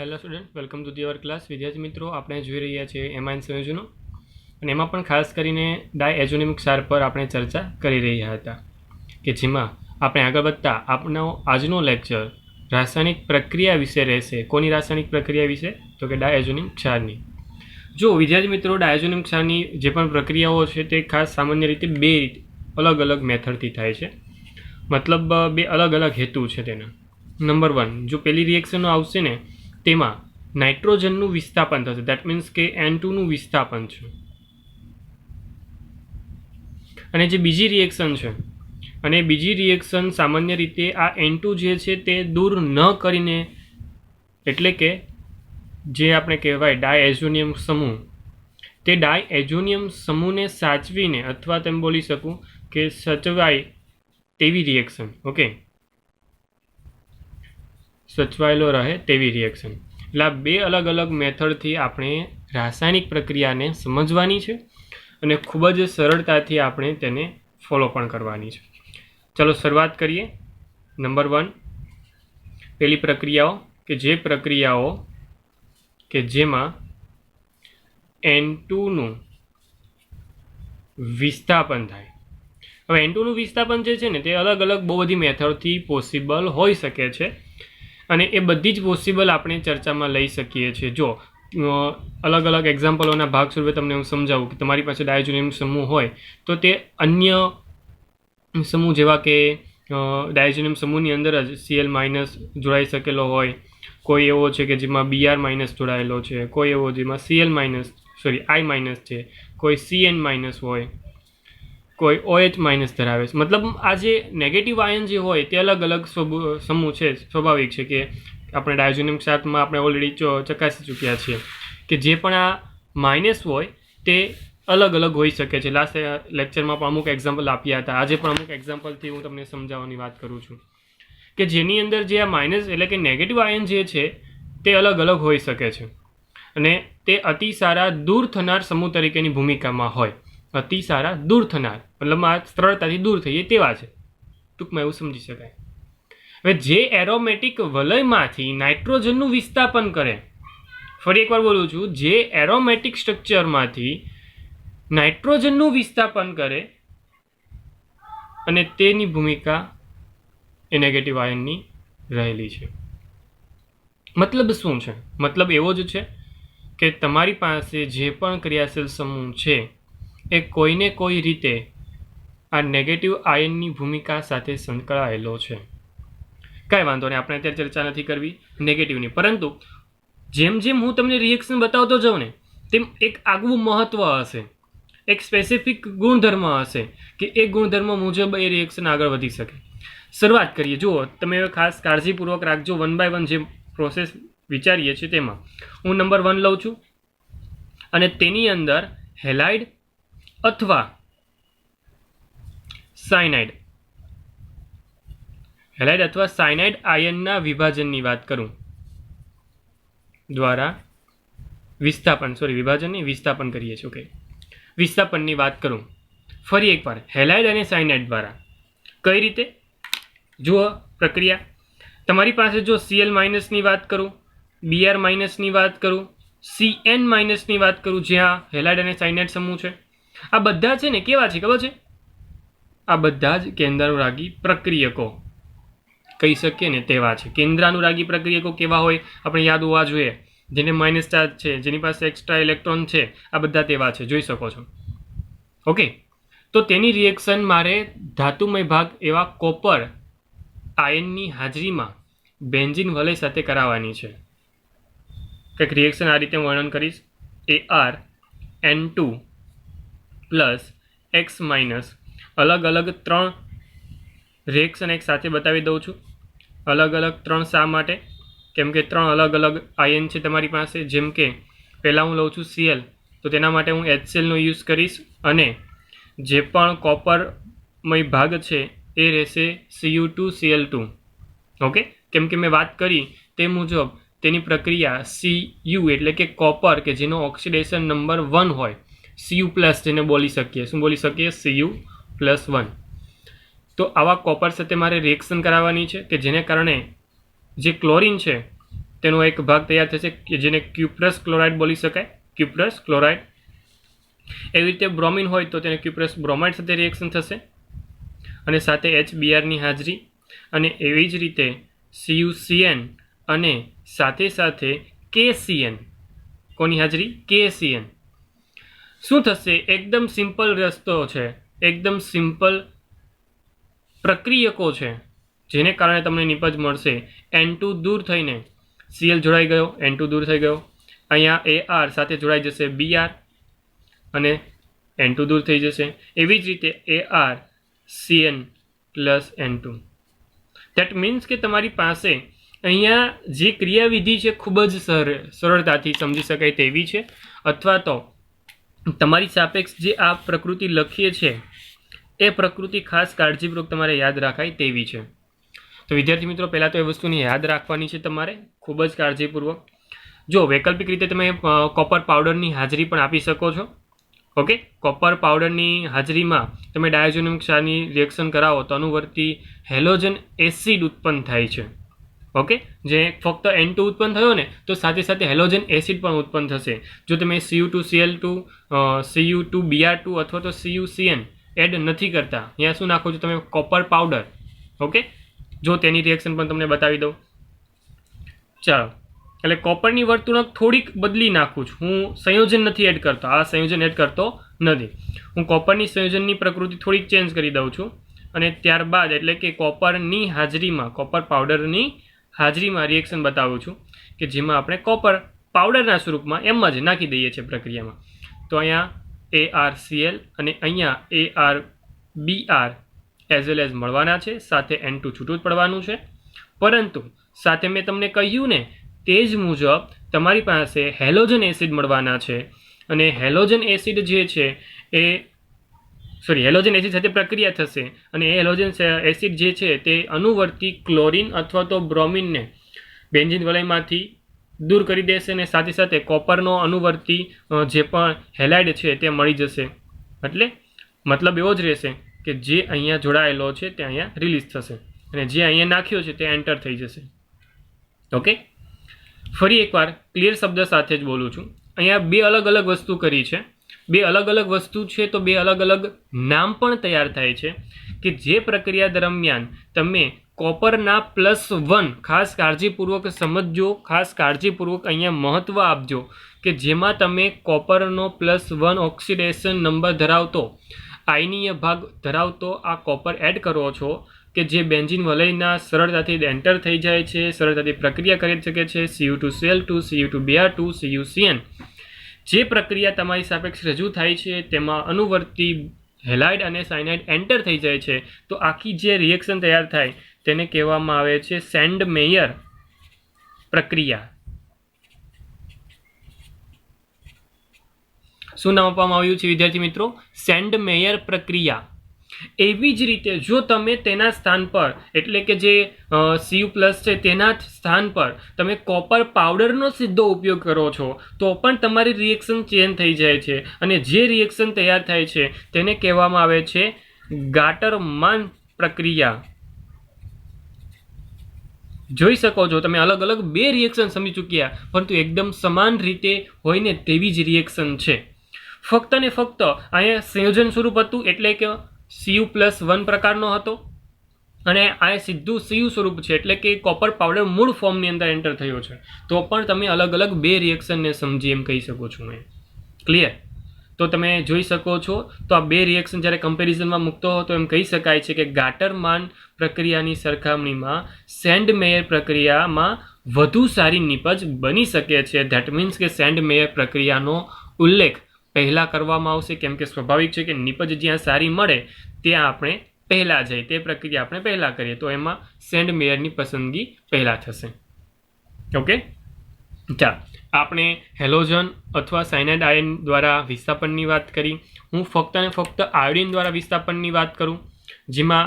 Hello student, welcome to the our class. વિદ્યાર્થી મિત્રો, આપણે જોઈ રહ્યા છીએ એમાઇન સંયોજનો અને એમાં પણ ખાસ કરીને ડાયએઝોનિક ક્ષાર પર આપણે ચર્ચા કરી રહ્યા હતા કે જેમાં આપણે આગળ વધતા આપણો આજનો લેક્ચર રાસાયણિક પ્રક્રિયા વિશે રહેશે. કોની રાસાયણિક પ્રક્રિયા વિશે? તો કે ડાયએઝોનિક ક્ષારની. જો વિદ્યાર્થી મિત્રો, ડાયએઝોનિક ક્ષારની જે પણ પ્રક્રિયાઓ છે તે ખાસ સામાન્ય રીતે બે અલગ અલગ મેથડથી થાય છે. મતલબ બે અલગ અલગ હેતુ છે તેના. નંબર 1, જો પેલી રિએક્શનો આવશે ને તેમાં નાઇટ્રોજનનું વિસ્થાપન થશે. દેટ મીન્સ કે N2નું વિસ્થાપન છે. અને જે બીજી રિએક્શન છે, અને બીજી રિએક્શન સામાન્ય રીતે આ N2 જે છે તે દૂર ન કરીને, એટલે કે જે આપણે કહેવાય ડાયએઝોનિયમ સમૂહ, તે ડાયએઝોનિયમ સમૂહને સાચવીને અથવા તેમ બોલી શકું કે સચવાય તેવી રિએક્શન. ઓકે, સચવાયેલો રહે તેવી રિએક્શન. એટલે આ બે અલગ અલગ મેથડથી આપણે રાસાયણિક પ્રક્રિયાને સમજવાની છે અને ખૂબ જ સરળતાથી આપણે તેને ફોલો પણ કરવાની છે. ચલો શરૂઆત કરીએ. નંબર 1, પેલી પ્રક્રિયાઓ કે જેમાં N2નું વિસ્થાપન થાય. હવે N2નું વિસ્થાપન જે છે ને તે અલગ અલગ બહુ બધી મેથડથી પોસિબલ હોઈ શકે છે અને એ બધી જ પોસિબલ આપણે ચર્ચામાં લઈ શકીએ છીએ. જો અલગ અલગ એક્ઝામ્પલોના ભાગ સ્વરૂપે તમને હું સમજાવું કે તમારી પાસે ડાયઝોનિયમ સમૂહ હોય તો તે અન્ય સમૂહ જેવા કે ડાયઝોનિયમ સમૂહની અંદર જ Cl- જોડાઈ શકેલો હોય, કોઈ એવો છે કે જેમાં Br- જોડાયેલો છે, કોઈ એવો જેમાં I- છે, કોઈ Cn- હોય, કોઈ OH- ધરાવે છે. મતલબ આ જે નેગેટિવ આયન જે હોય તે અલગ અલગ સમૂહ છે. સ્વાભાવિક છે કે આપણે ડાયઝોનિયમ ક્ષારમાં આપણે ઓલરેડી ચકાસી ચૂક્યા છીએ કે જે પણ આ માઇનસ હોય તે અલગ અલગ હોઈ શકે છે. લાસ્ટ લેક્ચરમાં પણ અમુક એક્ઝામ્પલ આપ્યા હતા. આજે પણ અમુક એક્ઝામ્પલથી હું તમને સમજાવવાની વાત કરું છું કે જેની અંદર જે આ માઇનસ એટલે કે નેગેટિવ આયન જે છે તે અલગ અલગ હોઈ શકે છે અને તે અતિ સારા દૂર થનાર સમૂહ તરીકેની ભૂમિકામાં હોય. અતિ સારા દૂર થનાર મતલબ આ સરળતાથી દૂર થઈએ તેવા છે. ટૂંકમાં એવું સમજી શકાય. હવે જે એરોમેટિક વલયમાંથી નાઇટ્રોજનનું વિસ્થાપન કરે, ફરી એકવાર બોલું છું, જે એરોમેટિક સ્ટ્રક્ચરમાંથી નાઇટ્રોજનનું વિસ્થાપન કરે અને તેની ભૂમિકા એ નેગેટિવ આયનની રહેલી છે. મતલબ શું છે? મતલબ એવો જ છે કે તમારી પાસે જે પણ ક્રિયાશીલ સમૂહ છે એ કોઈને કોઈ રીતે આ નેગેટિવ આયનની ભૂમિકા સાથે સંકળાયેલો છે. કાંઈ વાંધો નહીં, આપણે અત્યારે ચર્ચા નથી કરવી નેગેટિવની, પરંતુ જેમ જેમ હું તમને રિએક્શન બતાવતો જાઉં ને તેમ એક આગવું મહત્વ હશે, એક સ્પેસિફિક ગુણધર્મ હશે કે એ ગુણધર્મ મુજબ એ રિએક્શન આગળ વધી શકે. શરૂઆત કરીએ. જુઓ, તમે ખાસ કાળજીપૂર્વક રાખજો. 1 by 1 જે પ્રોસેસ વિચારીએ છીએ તેમાં હું નંબર 1 લઉં છું અને તેની અંદર હેલાઇડ અથવા સાયનાઇડ આયનના વિભાજનની વાત કરું દ્વારા વિસ્થાપન કરીએ છીએ. ઓકે, વિસ્થાપનની વાત કરું ફરી એકવાર હેલાઇડ અને સાયનાઇડ દ્વારા. કઈ રીતે? જુઓ પ્રક્રિયા. તમારી પાસે જો Cl- ની વાત કરું, Br- ની વાત કરું, Cn- ની વાત કરું, જ્યાં હેલાઇડ અને સાયનાઇડ સમૂહ છે, આ બધા છે ને કેવા છે ખબર છે? આ બધા જ કેન્દ્રાનુરાગી પ્રક્રિયકો કહી શકીએ ને તેવા છે. કેન્દ્રાનુરાગી પ્રક્રિયકો કેવા હોય આપણે યાદ હોવા જોઈએ. જેને માઇનસ ચાર્જ છે, જેની પાસે એક્સ્ટ્રા ઇલેક્ટ્રોન છે, આ બધા તેવા છે, જોઈ શકો છો. ઓકે, તો તેની રિએક્શન મારે ધાતુમય ભાગ એવા કોપર આયનની હાજરીમાં બેન્ઝીન વલય સાથે કરાવવાની છે. કંઈક રિએક્શન આ રીતે વર્ણન કરીશ. ArN2 + X- અલગ અલગ 3 રિએક્શન એક સાથે બતાવી દઉં છું. અલગ અલગ 3 શા માટે? કેમ કે 3 અલગ અલગ આયન છે તમારી પાસે. જેમ કે પહેલાં હું લઉં છું Cl, તો તેના માટે હું HCl નો યુઝ કરીશ અને જે પણ કોપરમય ભાગ છે એ રહેશે Cu2Cl2. ઓકે, કેમ કે મેં વાત કરી તે મુજબ તેની પ્રક્રિયા Cu એટલે કે કોપર કે જેનો ઓક્સિડેશન નંબર 1 હોય, Cu+ જેને બોલી શકીએ. શું બોલી શકીએ? Cu+1. તો આવા કોપર સાથે મારે રિએક્શન કરાવવાની છે કે જેને કારણે જે ક્લોરિન છે તેનો એક ભાગ તૈયાર થશે કે જેને ક્યુપ્રસ ક્લોરાઇડ બોલી શકાય, ક્યુપ્રસ ક્લોરાઇડ. એવી રીતે બ્રોમિન હોય તો તેને ક્યુપ્રસ બ્રોમાઇડ સાથે રિએક્શન થશે અને સાથે HBrની હાજરી, અને એવી જ રીતે CuCN અને સાથે સાથે KCN, કોની હાજરી? KCN. શું થશે? એકદમ સિમ્પલ રસ્તો છે, એકદમ સિમ્પલ પ્રક્રિયકો છે, જેને કારણે તમને નિપજ મળશે. N2 દૂર થઈને Cl જોડાઈ ગયો, N2 દૂર થઈ ગયો, અહીંયા AR સાથે જોડાઈ જશે Br અને N2 દૂર થઈ જશે. એવી જ રીતે AR CN plus N2. That means કે તમારી પાસે અહીંયા જે ક્રિયાવિધિ છે ખૂબ જ સરળતાથી સમજી શકાય તેવી છે, અથવા તો તમારી સાપેક્ષ જે આ પ્રકૃતિ લખીએ છે એ પ્રકૃતિ ખાસ કાળજીપૂર્વક તમારે યાદ રાખાય તેવી છે. તો વિદ્યાર્થી મિત્રો, પહેલાં તો એ વસ્તુને યાદ રાખવાની છે તમારે ખૂબ જ કાળજીપૂર્વક. જો વૈકલ્પિક રીતે તમે કોપર પાવડરની હાજરી પણ આપી શકો છો. ઓકે, કોપર પાવડરની હાજરીમાં તમે ડાયઝોનિયમ ક્ષારની રિએક્શન કરાવો તો અનુવર્તી હેલોજન એસિડ ઉત્પન્ન થાય છે. ઓકે, જે ફક્ત N2 ઉત્પન્ન થયો ને તો સાથે સાથે હેલોજન એસિડ પણ ઉત્પન્ન થશે. જો તમે Cu2Cl2, Cu2Br2 અથવા તો CuCN એડ નથી કરતા, અહીંયા શું નાખો છો તમે? Copper powder. ઓકે, જો તેની રિએક્શન પણ તમને બતાવી દઉં. ચાલો, એટલે કોપરની વર્તુણક થોડીક બદલી નાખું છું. હું સંયોજન નથી એડ કરતો, આ સંયોજન એડ કરતો નથી. હું કોપરની સંયોજનની પ્રકૃતિ થોડીક ચેન્જ કરી દઉં છું અને ત્યારબાદ એટલે કે કોપરની હાજરીમાં, કોપર પાવડરની હાજરીમાં રિએક્શન બતાવું છું કે જેમાં આપણે કોપર પાવડરના સ્વરૂપમાં એમ જ નાખી દઈએ છીએ પ્રક્રિયામાં. તો અહીંયા ArCl અને અહીંયા ArBr એઝ વેલ એઝ મળવાના છે, સાથે N2 છૂટું જ પડવાનું છે. પરંતુ સાથે મેં તમને કહ્યું ને તે જ મુજબ તમારી પાસે હેલોજન એસિડ મળવાના છે, અને હેલોજન એસિડ જે છે એ હેલોજન એસિડ સાથે પ્રક્રિયા થશે અને એ હેલોજન એસિડ જે છે તે અનુવર્તી ક્લોરીન અથવા તો બ્રોમિનને બેન્ઝીન વલયમાંથી દૂર કરી દેશે અને સાથે સાથે કોપરનો અનુવર્તી જે પણ હેલાઇડ છે તે મળી જશે. એટલે મતલબ એવો જ રહેશે કે જે અહીંયા જોડાયેલો છે તે અહીંયા રિલીઝ થશે અને જે અહીંયા નાખ્યો છે તે એન્ટર થઈ જશે. ઓકે, ફરી એકવાર ક્લિયર શબ્દ સાથે જ બોલું છું. અહીંયા બે અલગ અલગ વસ્તુ કરી છે. બે અલગ અલગ વસ્તુ છે તો બે અલગ અલગ નામ પણ તૈયાર થાય છે કે જે પ્રક્રિયા દરમિયાન તમે કોપરના +1, ખાસ કાળજીપૂર્વક સમજજો, ખાસ કાળજીપૂર્વક અહીંયા મહત્ત્વ આપજો કે જેમાં તમે કોપરનો +1 ઓક્સિડેશન નંબર ધરાવતો, આયનીય ભાગ ધરાવતો આ કોપર એડ કરો છો કે જે બેન્ઝીન વલયના સરળતાથી એન્ટર થઈ જાય છે, સરળતાથી પ્રક્રિયા કરી શકે છે. Cu2Cl2, Cu2Br2, CuCN જે પ્રક્રિયા તમારી સાપેક્ષ રજૂ થાય છે તેમાં અનુવર્તી હેલાઇડ અને સાયનાઇડ એન્ટર થઈ જાય છે. તો આખી જે રિએક્શન તૈયાર થાય તેને કહેવામાં આવે છે સેન્ડ મેયર પ્રક્રિયા. શું નામ આપવામાં આવ્યું છે વિદ્યાર્થી મિત્રો? સેન્ડ મેયર પ્રક્રિયા. એવી જ રીતે જો તમે તેના સ્થાન પર એટલે કે જે Cu+ છે તેના સ્થાન પર તમે કોપર પાવડરનો સીધો ઉપયોગ કરો છો તો પણ તમારી રિએક્શન ચેન્જ થઈ જાય છે અને જે રિએક્શન તૈયાર થાય છે તેને કહેવામાં આવે છે ગાટરમાન પ્રક્રિયા. જોઈ શકો છો તમે અલગ અલગ બે રિએક્શન સમજી ચૂક્યા, પરંતુ એકદમ સમાન રીતે હોય ને તેવી જ રિએક્શન છે. ફક્ત ને ફક્ત અહીંયા સંયોજન સ્વરૂપ હતું એટલે કે Cu+1 પ્રકારનો હતો અને આ સીધું Cu સ્વરૂપ છે એટલે કે કોપર પાવડર મૂળ ફોર્મની અંદર એન્ટર થયો છે. તો પણ તમે અલગ અલગ બે રિએક્શનને સમજી એમ કહી શકો છો. મેં ક્લિયર? તો તમે જોઈ શકો છો. તો આ બે રિએક્શન જ્યારે કમ્પેરિઝનમાં મૂકતો હો તો એમ કહી શકાય છે કે ગાટરમાન પ્રક્રિયાની સરખામણીમાં સેન્ડ મેયર પ્રક્રિયામાં વધુ સારી નિપજ બની શકે છે. ધેટ મીન્સ કે સેન્ડ મેયર પ્રક્રિયાનો ઉલ્લેખ પહેલાં કરવામાં આવશે, કેમ કે સ્વાભાવિક છે કે નિપજ જ્યાં સારી મળે ત્યાં આપણે પહેલાં જઈએ, તે પ્રક્રિયા આપણે પહેલાં કરીએ, તો એમાં સેન્ડ મેયરની પસંદગી પહેલાં થશે. ઓકે, ચાલો આપણે હેલોજન અથવા સાયનાઇડ આયન દ્વારા વિસ્થાપનની વાત કરી. હું ફક્ત ને ફક્ત આયોડિન દ્વારા વિસ્થાપનની વાત કરું, જેમાં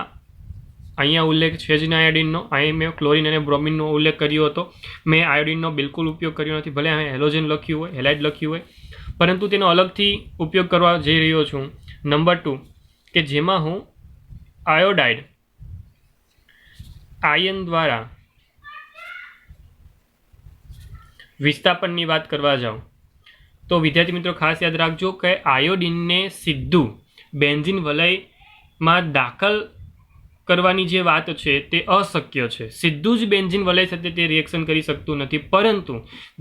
અહીંયા ઉલ્લેખ છે જ ને આયોડિનનો. અહીં મેં ક્લોરિન અને બ્રોમિનનો ઉલ્લેખ કર્યો હતો. મેં આયોડિનનો બિલકુલ ઉપયોગ કર્યો નથી, ભલે અહીં હેલોજન લખ્યું હોય, હેલાઇડ લખ્યું હોય, પરંતુ તેનો અલગથી ઉપયોગ કરવા જઈ રહ્યો છું. નંબર 2 કે જેમાં હું આયોડાઇડ આયન દ્વારા વિસ્થાપનની વાત કરવા જાઉં તો વિદ્યાર્થી મિત્રો ખાસ યાદ રાખજો કે આયોડિનને સીધું બેન્ઝીન વલયમાં દાખલ કરવાની જે વાત છે તે અશક્ય છે. સીધું જ બેન્ઝીન વલય સાથે તે રિએક્શન કરી શકતું નથી. પરંતુ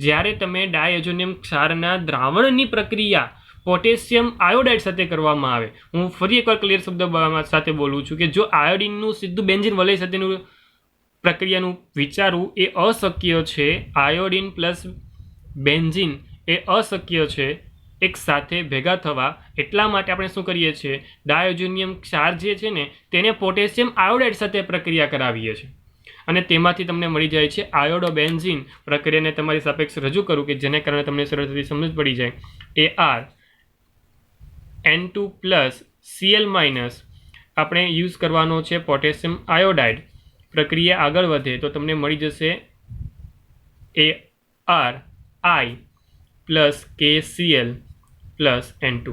જ્યારે તમે ડાયએઝોનિયમ ક્ષારના દ્રાવણની પ્રક્રિયા પોટેશિયમ આયોડાઇડ સાથે કરવામાં આવે, હું ફરી એકવાર ક્લિયર શબ્દ સાથે બોલું છું કે જો આયોડિનનું સીધું બેન્ઝીન વલય સાથેનું પ્રક્રિયાનું વિચારવું એ અશક્ય છે. આયોડિન પ્લસ બેન્ઝીન એ અશક્ય છે એક સાથે ભેગા થવા. એટલા માટે આપણે શું કરીએ છીએ, ડાયોજોનિયમ ક્ષાર જે છે ને તેને પોટેશિયમ આયોડાઇડ સાથે પ્રક્રિયા કરાવીએ છીએ અને તેમાંથી તમને મળી જાય છે આયોડો બેન્ઝીન. પ્રક્રિયાને તમારી સાપેક્ષ રજૂ કરું કે જેને કારણે તમને સરળતાથી સમજ પડી જાય. AR N2 plus Cl minus આપણે યુઝ કરવાનો છે પોટેશિયમ આયોડાઇડ. પ્રક્રિયા આગળ વધે તો તમને મળી જશે ARI plus KCl plus N2.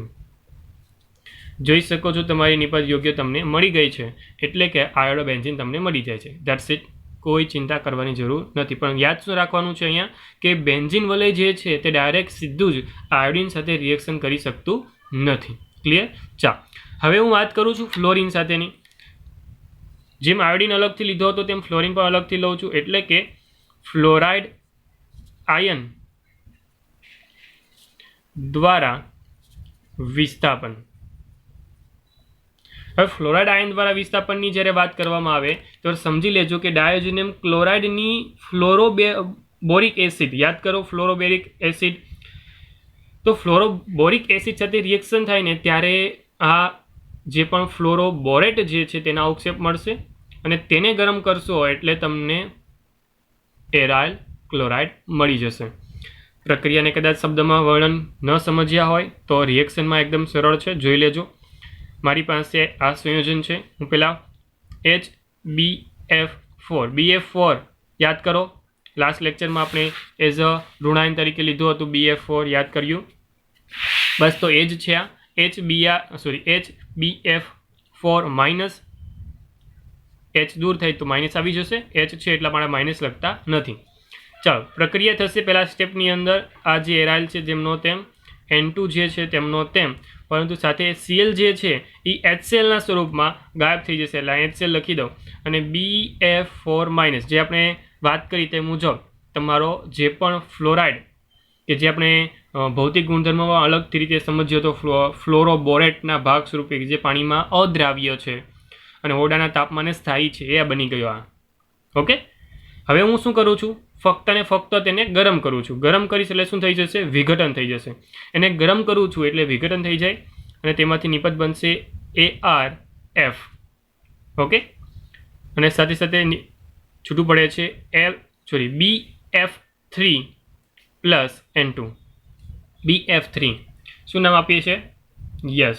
જોઈ શકો છો તમારી નિપજ યોગ્ય તમને મળી ગઈ છે, એટલે કે આયોડો બેન્ઝીન તમને મળી જાય છે. That's it. કોઈ ચિંતા કરવાની જરૂર નથી. પણ યાદ શું રાખવાનું છે અહીંયા કે બેન્ઝીન વલય જે છે તે ડાયરેક્ટ સીધું જ આયોડિન સાથે રિએક્શન કરી શકતું નથી. ક્લિયર? ચા હવે હું વાત કરું છું ફ્લોરિન સાથેની. જેમ આયોડિન અલગથી લીધો હતો તેમ ફ્લોરિન પણ અલગથી લઉં છું, એટલે કે ફ્લોરાઇડ આયન દ્વારા વિસ્થાપન. હવે ફ્લોરાઇડ આયન દ્વારા વિસ્થાપનની જ્યારે વાત કરવામાં આવે તો સમજી લેજો કે ડાયોજોનિયમ ક્લોરાઇડની ફ્લોરોબોરિક એસિડ, યાદ કરો ફ્લોરોબોરિક એસિડ, તો ફ્લોરોબોરિક એસિડ સાથે રિએક્શન થાય ને ત્યારે આ જે પણ ફ્લોરોબોરેટ જે છે તેના અવક્ષેપ મળશે અને તેને ગરમ કરશો એટલે તમને એરાઇલ ક્લોરાઇડ મળી જશે. પ્રક્રિયાને કદાચ શબ્દમાં વર્ણન ન સમજ્યા હોય તો રિએક્શનમાં એકદમ સરળ છે, જોઈ લેજો. મારી પાસે આ સંયોજન છે. હું પહેલાં HBF4 BF4 યાદ કરો, લાસ્ટ લેક્ચરમાં આપણે એઝ અ ઋણાયન તરીકે લીધું હતું. BF4 યાદ કર્યું? બસ તો એ જ છે આ HBF4 માઇનસ H દૂર થાય તો માઇનસ આવી જશે. H છે એટલા માટે માઇનસ લખતા નથી. ચાલો પ્રક્રિયા થશે. પહેલા સ્ટેપની અંદર આ જે એરાઇલ છે જેમનો તેમ, N2 જે છે તેમનો તેમ, પરંતુ સાથે Cl જે છે એ HClના સ્વરૂપમાં ગાયબ થઈ જશે. એટલે HCl લખી દો અને BF4 માઇનસ જે આપણે વાત કરી તે મુજબ તમારો જે પણ ફ્લોરાઇડ કે જે આપણે ભૌતિક ગુણધર્મમાં અલગથી રીતે સમજ્યો તો ફ્લોરોબોરેટના ભાગ સ્વરૂપે જે પાણીમાં અદ્રાવ્ય છે અને ઓરડાના તાપમાને સ્થાયી છે, એ બની ગયો આ. ઓકે, હવે હું શું કરું છું, ફક્ત ને ફક્ત તેને ગરમ કરું છું. ગરમ કરીશ એટલે શું થઈ જશે, વિઘટન થઈ જશે. એને ગરમ કરું છું એટલે વિઘટન થઈ જાય અને તેમાંથી નિપજ બનશે ARF. ઓકે, અને સાથે સાથે છૂટું પડે છે BF3 પ્લસ N2. BF3 શું નામ આપીએ છીએ? યસ,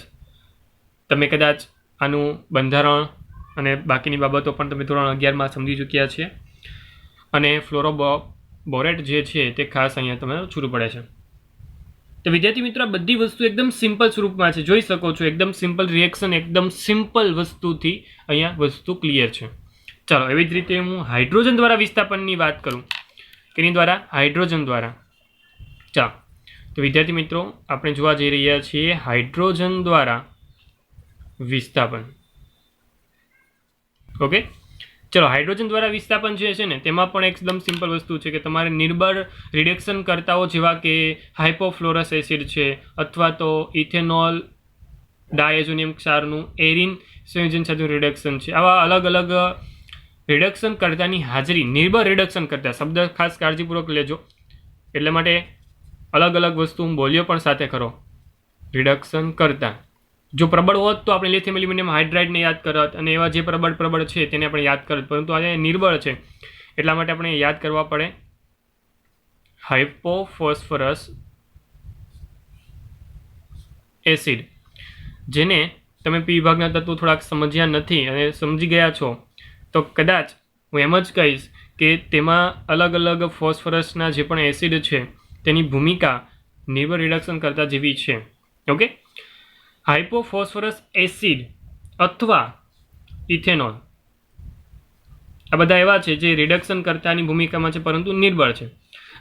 તમે કદાચ આનું બંધારણ અને બાકીની બાબતો પણ તમે ધોરણ 11માં સમજી ચૂક્યા છે. અને ફ્લોરોબોરેટ જે છે તે ખાસ અહીંયા તમે છૂટું પડે છે. તો વિદ્યાર્થી મિત્રો, આ બધી વસ્તુ એકદમ સિમ્પલ સ્વરૂપમાં છે, જોઈ શકો છો. એકદમ સિમ્પલ રિએક્શન, એકદમ સિમ્પલ વસ્તુથી અહીંયા વસ્તુ ક્લિયર છે. ચાલો, એવી જ રીતે હું હાઇડ્રોજન દ્વારા વિસ્થાપનની વાત કરું. કેની દ્વારા? હાઇડ્રોજન દ્વારા. ચાલો, તો વિદ્યાર્થી મિત્રો આપણે જોવા જઈ રહ્યા છીએ હાઇડ્રોજન દ્વારા વિસ્થાપન. ઓકે, ચલો હાઇડ્રોજન દ્વારા વિસ્થાપન જે છે ને તેમાં પણ એકદમ સિમ્પલ વસ્તુ છે કે તમારે નિર્બળ રિડક્શન કરતાઓ જેવા કે હાઇપોફ્લોરસ એસિડ છે અથવા તો ઇથેનોલ ડાયઝોનિયમ ક્ષારનું એરિન સંયોજન સાથે રિડક્શન છે, આવા અલગ અલગ રિડક્શન કરતાની હાજરી, નિર્બળ રિડક્શન કરતા શબ્દ ખાસ કાળજીપૂર્વક લેજો. એટલે માટે અલગ અલગ વસ્તુ હું બોલ્યો પણ સાથે કરો. રિડક્શન કરતા જો પ્રબળ હોત તો આપણે લિથિયમ એલ્યુમિનિયમ હાઇડ્રાઇડને યાદ કરત અને એવા જે પ્રબળ છે તેને આપણે યાદ કરત, પરંતુ આજે નિર્બળ છે એટલા માટે આપણે યાદ કરવા પડે હાઇપોફોસ્ફરસ એસિડ, જેને તમે પી વિભાગના તત્વો થોડાક સમજ્યા નથી અને સમજી ગયા છો તો કદાચ હું એમ જ કહીશ કે તેમાં અલગ અલગ ફોસ્ફરસના જે પણ એસિડ છે તેની ભૂમિકા નિર્બળ રિડક્શન કરતા જેવી છે. ઓકે, હાઇપોફોસ્ફરસ એસિડ અથવા ઇથેનોલ આ બધા એવા છે જે રિડક્શન કરતાની ભૂમિકામાં છે પરંતુ નિર્બળ છે.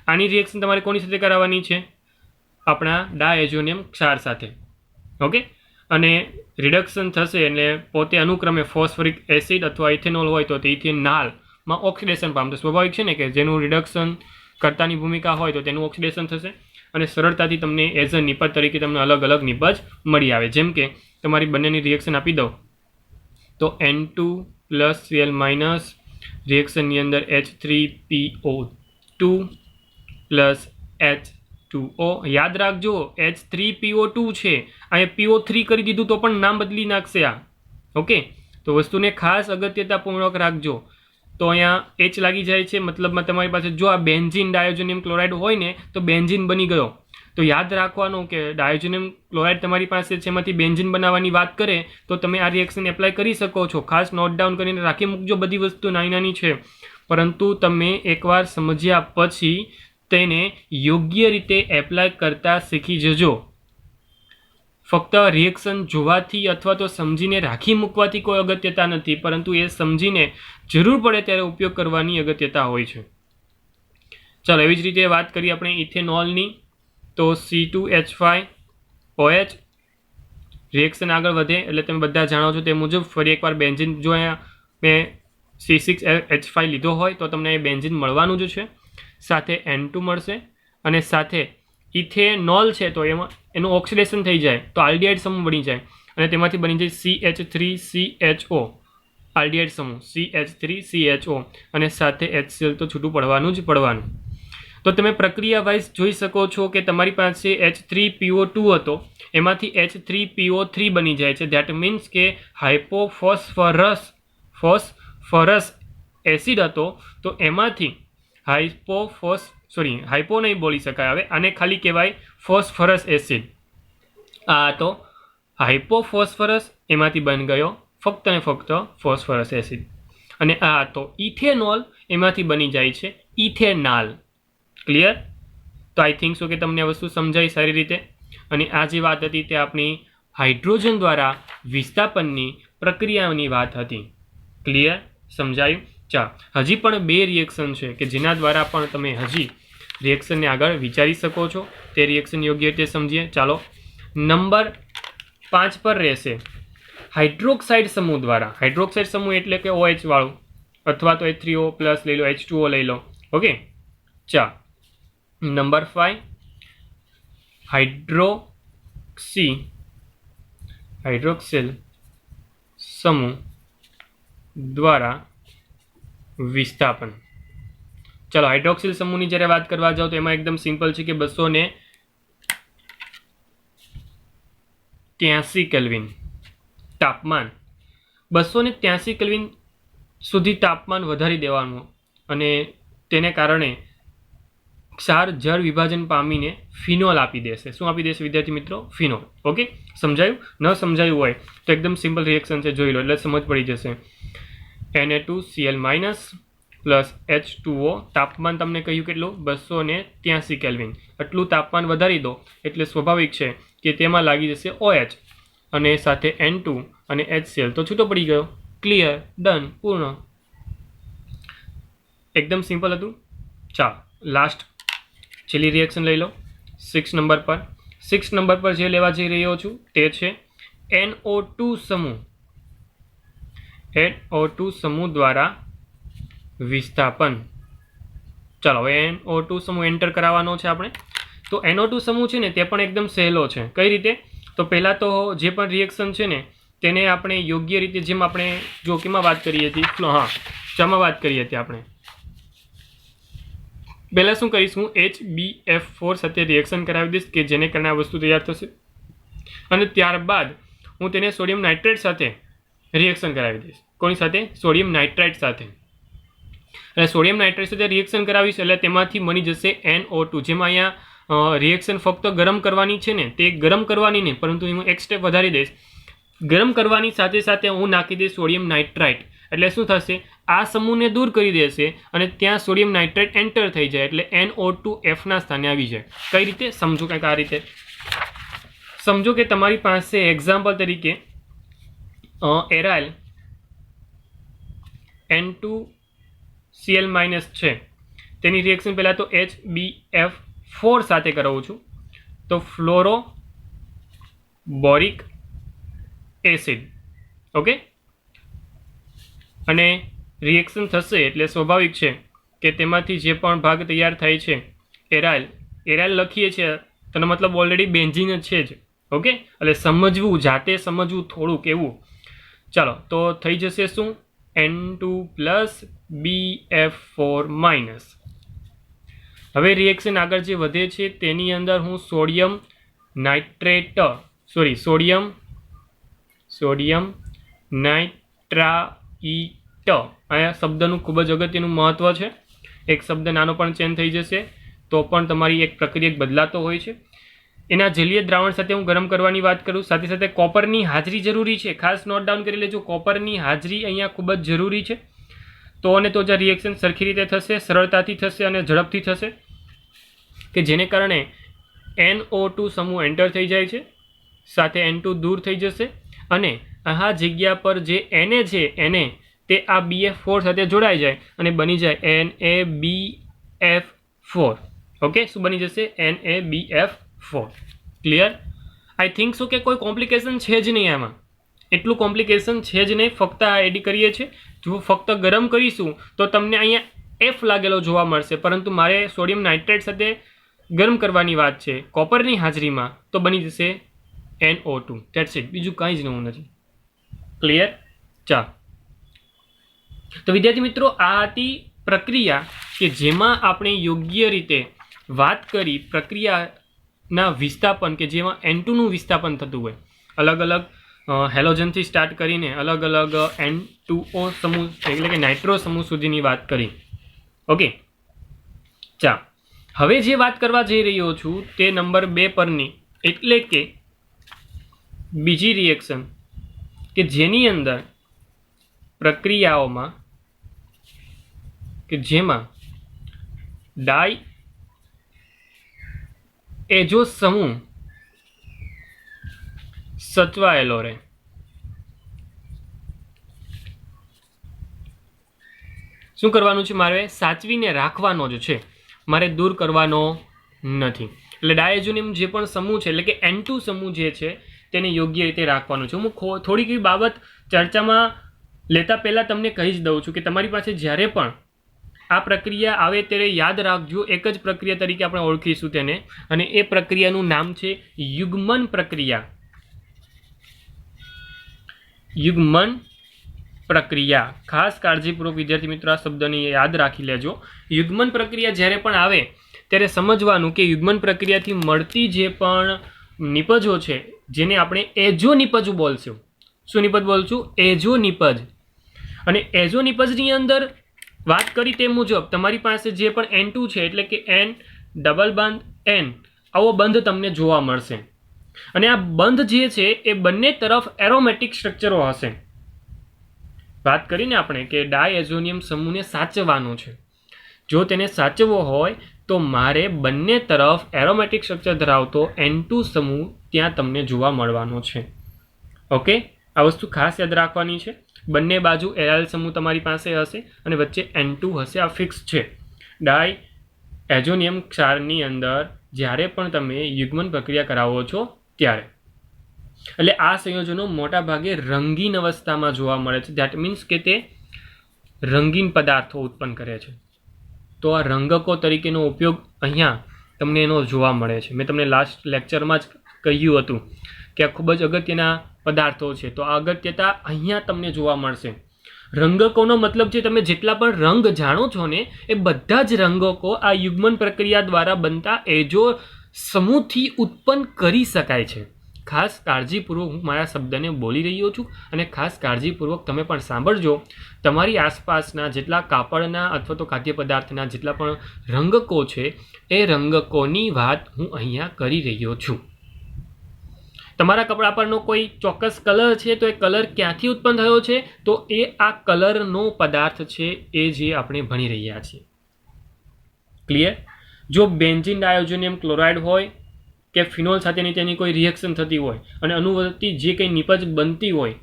આની રિએક્શન તમારે કોની સાથે કરાવવાની છે? આપણા ડાયઝોનિયમ ક્ષાર સાથે. ઓકે, અને રિડક્શન થશે એટલે પોતે અનુક્રમે ફોસ્ફરિક એસિડ અથવા ઇથેનોલ હોય તો તે ઇથેનોલમાં ઓક્સિડેશન પામશે. સ્વાભાવિક છે ને કે જેનું રિડક્શન કર્તાની ભૂમિકા હોય તો તેનું ઓક્સિડેશન થશે અને સરળતાથી તમને એઝ અ નિપજ તરીકે તમને અલગ અલગ નિપજ મળી આવે. જેમ કે તમારી બંનેની રિએક્શન આપી દઉં તો N2 પ્લસ Cl માઇનસ રિએક્શનની અંદર H3PO2 પ્લસ H2O. યાદ રાખજો H3PO2 છે, અહીંયા PO3 કરી દીધું તો પણ નામ બદલી નાખશે આ. ઓકે, તો વસ્તુને ખાસ અગત્યતાપૂર્વક રાખજો. તો અહીંયા H લાગી જાય છે, મતલબમાં તમારી પાસે જો આ બેન્ઝીન ડાયોજોનિયમ ક્લોરાઇડ હોય ને તો બેન્ઝીન બની ગયો. તો યાદ રાખવાનું કે ડાયોજોનિયમ ક્લોરાઇડ તમારી પાસે છે એમાંથી બેન્ઝીન બનાવવાની વાત કરે તો તમે આ રિએક્શન એપ્લાય કરી શકો છો. ખાસ નોટ ડાઉન કરીને રાખી મૂકજો. બધી વસ્તુ નાની નાની છે, પરંતુ તમે એકવાર સમજ્યા પછી તેને યોગ્ય રીતે એપ્લાય કરતા શીખી જજો. ફક્ત રિએક્શન જોવાથી અથવા તો સમજીને રાખી મૂકવાથી કોઈ અગત્યતા નથી, પરંતુ એ સમજીને જરૂર પડે ત્યારે ઉપયોગ કરવાની અગત્યતા હોય છે. ચાલો, એવી જ રીતે વાત કરીએ આપણે ઇથેનોલની. તો C2H5OH રિએક્શન આગળ વધે એટલે તમે બધા જાણો છો તે મુજબ ફરી એકવાર બેન્ઝીન, જો અહીંયા મેં C6H5 લીધો હોય તો તમને એ બેન્ઝીન મળવાનું જ છે, સાથે N2 મળશે અને સાથે ઇથેનોલ છે તો એમાં એનું ઓક્સિડેશન થઈ જાય તો આલ્ડિહાઇડ સમૂહ બની જાય અને તેમાંથી બની જાય CH3CHO આલ્ડિહાઇડ સમૂહ CH3CHO અને સાથે HCl તો છૂટું પડવાનું જ પડવાનું. તો તમે પ્રક્રિયા વાઇઝ જોઈ શકો છો કે તમારી પાસે H3PO2 હતો, એમાંથી H3PO3 બની જાય છે. ધેટ મીન્સ કે ફોસ્ફરસ એસિડ હતો તો એમાંથી હાઇપો નહીં બોલી શકાય, હવે આને ખાલી કહેવાય ફોસ્ફરસ એસિડ. આ તો હાઇપોફોસ્ફરસ એમાંથી બની ગયો ફક્ત ને ફક્ત ફોસ્ફરસ એસિડ. અને આ તો ઇથેનોલ એમાંથી બની જાય છે ઇથેનાલ. ક્લિયર? તો આઈ થિંક સો કે તમને આ વસ્તુ સમજાઈ સારી રીતે. અને આ જે વાત હતી તે આપણી હાઇડ્રોજન દ્વારા વિસ્થાપનની પ્રક્રિયાની વાત હતી. ક્લિયર? સમજાયું? ચા, હજી પણ 2 રિએક્શન છે કે જેના દ્વારા પણ તમે હજી રિએક્શનને આગળ વિચારી શકો છો. તે રિએક્શન યોગ્ય રીતે સમજીએ. ચાલો, નંબર 5 પર રહેશે હાઇડ્રોક્સાઇડ સમૂહ દ્વારા. હાઇડ્રોક્સાઇડ સમૂહ એટલે કે OH વાળું અથવા તો H3O પ્લસ લઈ લો, H2O લઈ લો. ઓકે, ચા, નંબર 5 હાઇડ્રોક્સિલ સમૂહ દ્વારા વિસ્થાપન. ચાલો, હાઇડ્રોક્સિલ સમૂહની જ્યારે વાત કરવા જાઓ તો એમાં એકદમ સિમ્પલ છે કે 283 કેલ્વિન તાપમાન, 283 કેલ્વિન સુધી તાપમાન વધારી દેવાનું અને તેને કારણે ક્ષાર જળ વિભાજન પામીને ફિનોલ આપી દેશે. શું આપી દેશે વિદ્યાર્થી મિત્રો? ફિનોલ. ઓકે, સમજાયું? ન સમજાયું હોય તો એકદમ સિમ્પલ રિએક્શન છે, જોઈ લો એટલે સમજ પડી જશે. Na2Cl minus plus H2O. તાપમાન તમને કહ્યું કેટલું? 283 કેલ્વિન. આટલું તાપમાન વધારી દો એટલે સ્વાભાવિક છે કે તેમાં લાગી જશે OH અને સાથે N2 અને HCl તો છૂટો પડી ગયો. ક્લિયર? ડન? પૂર્ણ? એકદમ સિમ્પલ હતું. ચાલો, લાસ્ટ છેલ્લી રિએક્શન લઈ લો 6 નંબર પર. 6 નંબર પર જે લેવા જઈ રહ્યો છું તે છે NO2 સમૂહ. NO2 સમૂહ દ્વારા વિસ્થાપન. ચાલો, હવે NO2 સમૂહ એન્ટર કરાવવાનો છે આપણે. તો NO2 સમૂહ છે ને તે પણ એકદમ સહેલો છે. કઈ રીતે? તો પહેલાં તો જે પણ રિએક્શન છે ને તેને આપણે યોગ્ય રીતે, જેમ આપણે જો કેમાં વાત કરી હતી, ચામાં વાત કરી હતી આપણે, પહેલાં શું કરીશું, HbF4 સાથે રિએક્શન કરાવી દઈશ કે જેને કારણે આ વસ્તુ તૈયાર થશે અને ત્યારબાદ હું તેને સોડિયમ નાઇટ્રેટ સાથે રિએક્શન કરાવી દઈશ. કોની સાથે? સોડિયમ નાઇટ્રાઇટ સાથે. એટલે સોડિયમ નાઇટ્રેટ સાથે રિએક્શન કરાવીશ એટલે તેમાંથી બની જશે NO2. જેમાં અહીંયા રિએક્શન ફક્ત ગરમ કરવાની છે ને, તે ગરમ કરવાની નહીં, પરંતુ હું એક સ્ટેપ વધારી દઈશ. ગરમ કરવાની સાથે સાથે હું નાખી દઈશ સોડિયમ નાઇટ્રાઇટ. એટલે શું થશે? આ સમૂહને દૂર કરી દેશે અને ત્યાં સોડિયમ નાઇટ્રેટ એન્ટર થઈ જાય એટલે NO2F ના સ્થાને આવી જાય. કઈ રીતે? સમજો કંઈક આ રીતે સમજો કે તમારી પાસે એક્ઝામ્પલ તરીકે એરાઇલ N2Cl- છે તેની રિએક્શન પહેલાં તો HBF4 સાથે કરાવું છું, તો ફ્લોરો બોરિક એસિડ. ઓકે, અને રિએક્શન થશે એટલે સ્વાભાવિક છે કે તેમાંથી જે પણ ભાગ તૈયાર થાય છે એરાઇલ લખીએ છીએ, તેનો મતલબ ઓલરેડી બેન્ઝીન છે જ. ઓકે, એટલે સમજવું, જાતે સમજવું થોડુંક એવું. ચાલો, તો થઈ જશે શું? N2 plus BF4 minus. હવે રિએક્શન આગળ જે વધે છે તેની અંદર હું સોડિયમ નાઇટ્રાઇટ અહીંયા શબ્દનું ખૂબ જ અગત્યનું મહત્વ છે. એક શબ્દ નાનો પણ ચેન્જ થઈ જશે તો પણ તમારી એક પ્રક્રિયા બદલાતો હોય છે. એના જલીય દ્રાવણ સાથે હું ગરમ કરવાની વાત કરું, સાથે સાથે કોપરની હાજરી જરૂરી છે. ખાસ નોટ ડાઉન કરી લેજો, કોપરની હાજરી અહીંયા ખૂબ જ જરૂરી છે. તો અને તો જ રિએક્શન સરખી રીતે થશે, સરળતાથી થશે અને ઝડપથી થશે, કે જેને કારણે NO2 સમૂહ એન્ટર થઈ જાય છે, સાથે N2 દૂર થઈ જશે અને આ જગ્યા પર જે Na છે Na તે આ BF4 સાથે જોડાઈ જાય અને બની જાય NaBF4. ઓકે, શું બની જશે? NaBF4. Clear? I think so કે કોઈ કોમ્પ્લિકેશન છે જ નહીં આમાં, એટલું કોમ્પ્લિકેશન છે જ નહીં. ફક્ત આ એડ કરીએ છીએ. જો ફક્ત ગરમ કરીશું તો તમને અહીંયા F લાગેલો જોવા મળશે, પરંતુ મારે સોડિયમ નાઇટ્રેટ સાથે ગરમ કરવાની વાત છે કોપરની હાજરીમાં, તો બની જશે NO2. ધેટ્સ ઇટ, બીજું કાંઈ જ નવું નથી. ક્લિયર? ચાલો, તો વિદ્યાર્થી મિત્રો, આ હતી પ્રક્રિયા કે જેમાં આપણે યોગ્ય રીતે વાત કરી પ્રક્રિયાના વિસ્થાપન, કે જેમાં N2નું વિસ્થાપન થતું હોય. અલગ અલગ હેલોજનથી સ્ટાર્ટ કરીને અલગ અલગ N2O સમૂહ એટલે કે નાઇટ્રો સમૂહ સુધીની વાત કરી. ઓકે, ચાલો, હવે જે વાત કરવા જઈ રહ્યો છું તે નંબર 2 પરની, એટલે કે બીજી રિએક્શન કે જેની અંદર પ્રક્રિયાઓમાં કે જેમાં ડાઈ એજો સમૂહ સચવાયેલો રહે. શું કરવાનું છે? મારે સાચવીને રાખવાનો જ છે, મારે દૂર કરવાનો નથી. એટલે ડાયઝોનિયમ જે પણ સમૂહ છે એટલે કે N2 સમૂહ જે છે તેને યોગ્ય રીતે રાખવાનું છે. હું થોડીક એવી બાબત ચર્ચામાં લેતા પહેલાં તમને કહી જ દઉં છું કે તમારી પાસે જ્યારે પણ આ પ્રક્રિયા આવે ત્યારે યાદ રાખજો, એક જ પ્રક્રિયા તરીકે આપણે ઓળખીશું તેને, અને એ પ્રક્રિયાનું નામ છે યુગ્મન પ્રક્રિયા. યુગ્મન પ્રક્રિયા. ખાસ કાળજીપૂર્વક વિદ્યાર્થી મિત્રો આ શબ્દને યાદ રાખી લેજો. યુગ્મન પ્રક્રિયા જ્યારે પણ આવે ત્યારે સમજવાનું કે યુગ્મન પ્રક્રિયાથી મળતી જે પણ નિપજો છે જેને આપણે એજો નિપજ બોલશું. શું નિપજ બોલશું? એજો નિપજ. અને એજો નિપજની અંદર વાત કરી તે મુજબ તમારી પાસે જે પણ N2 છે એટલે કે N ડબલ બંધ N, આવો બંધ તમને જોવા મળશે. અને આ બંધ જે છે એ બંને તરફ એરોમેટિક સ્ટ્રક્ચરો હશે. વાત કરીને આપણે કે ડાયએઝોનિયમ સમૂહને સાચવવાનો છે. જો તેને સાચવવો હોય તો મારે બંને તરફ એરોમેટિક સ્ટ્રક્ચર ધરાવતો N2 સમૂહ ત્યાં તમને જોવા મળવાનો છે. ઓકે, આ વસ્તુ ખાસ યાદ રાખવાની છે. બંને બાજુ એરાઇલ સમૂહ તમારી પાસે હશે અને વચ્ચે N2 હશે. આ ફિક્સ છે. ડાય એઝોનિયમ ક્ષારની અંદર જ્યારે પણ તમે યુગ્મન પ્રક્રિયા કરાવો છો ત્યારે, એટલે આ સંયોજનો મોટા ભાગે રંગીન અવસ્થામાં જોવા મળે છે. ધેટ મીન્સ કે તે રંગીન પદાર્થો ઉત્પન્ન કરે છે. તો આ રંગકો તરીકેનો ઉપયોગ અહીંયા તમને એનો જોવા મળે છે. મેં તમને લાસ્ટ લેક્ચરમાં જ કહ્યું હતું કે આ ખૂબ જ અગત્યના પદાર્થો છે. તો આ અગત્યતા અહીંયા તમને જોવા મળશે. રંગકોનો મતલબ છે તમે જેટલા પણ રંગ જાણો છો ને એ બધા જ રંગકો આ યુગ્મન પ્રક્રિયા દ્વારા બનતા એજો સમૂહથી ઉત્પન્ન કરી શકાય છે. ખાસ કાળજીપૂર્વક હું મારા શબ્દને બોલી રહ્યો છું અને ખાસ કાળજીપૂર્વક તમે પણ સાંભળજો. તમારી આસપાસના જેટલા કાપડના અથવા તો ખાદ્ય પદાર્થના જેટલા પણ રંગકો છે એ રંગકોની વાત હું અહીંયા કરી રહ્યો છું. તમારા કપડા પરનો કોઈ ચોક્કસ કલર છે તો એ કલર ક્યાંથી ઉત્પન્ન થયો છે? તો એ આ કલરનો પદાર્થ છે એ જે આપણે ભણી રહ્યા છીએ. ક્લિયર? જો બેન્ઝીન ડાયોજોનિયમ ક્લોરાઇડ હોય કે ફિનોલ સાથેની તેની કોઈ રિએક્શન થતી હોય અને અનુવર્તી જે કંઈ નિપજ બનતી હોય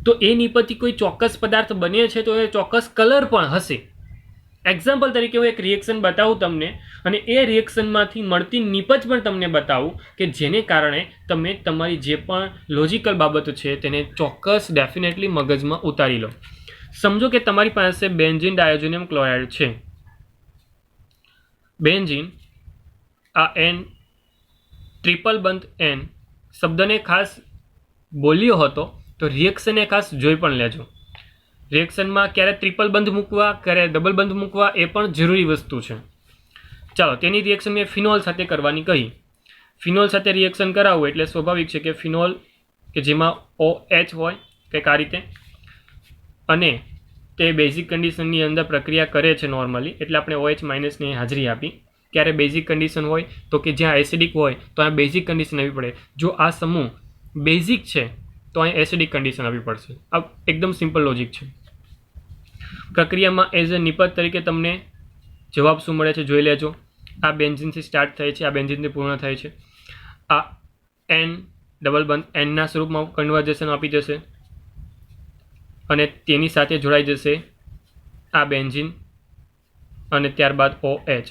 તો એ નિપજથી કોઈ ચોક્કસ પદાર્થ બને છે તો એ ચોક્કસ કલર પણ હશે. એક્ઝામ્પલ તરીકે હું એક રિએક્શન બતાવું તમને અને એ રિએક્શનમાંથી મળતી નિપજ પણ તમને બતાવું કે જેને કારણે તમે તમારી જે પણ લોજિકલ બાબતો છે તેને ચોક્કસ ડેફિનેટલી મગજમાં ઉતારી લો. સમજો કે તમારી પાસે બેન્ઝીન ડાયોજોનિયમ ક્લોરાઇડ છે. બેન્ઝીન આ એન ટ્રિપલ બંધ એન શબ્દને ખાસ બોલ્યો હતો તો રિએક્શનને ખાસ જોઈ પણ લેજો. રિએક્શનમાં ક્યારે ટ્રિપલ બંધ મૂકવા ક્યારે ડબલ બંધ મૂકવા એ પણ જરૂરી વસ્તુ છે. ચાલો તેની રિએક્શન મેં ફિનોલ સાથે કરવાની કહી. ફિનોલ સાથે રિએક્શન કરાવવું એટલે સ્વાભાવિક છે કે ફિનોલ કે જેમાં OH હોય કંઈક આ રીતે અને તે બેઝિક કન્ડિશનની અંદર પ્રક્રિયા કરે છે નોર્મલી એટલે આપણે OH માઇનસની હાજરી આપી. ક્યારે બેઝિક કન્ડિશન હોય તો કે જ્યાં એસિડિક હોય તો આ બેઝિક કન્ડિશન આપવી પડે. જો આ સમૂહ બેઝિક છે તો અહીં એસિડિક કન્ડિશન આપવી પડશે. આ એકદમ સિમ્પલ લોજિક છે. પ્રક્રિયામાં એઝ અ નિપજ તરીકે તમને જવાબ શું મળે છે જોઈ લેજો. આ બેન્ઝીનથી સ્ટાર્ટ થાય છે, આ બેન્ઝીનથી પૂર્ણ થાય છે. આ એન ડબલ બંધ એનના સ્વરૂપમાં કન્વર્ઝેશન આપી જશે અને તેની સાથે જોડાઈ જશે આ બેન્ઝીન અને ત્યારબાદ OH.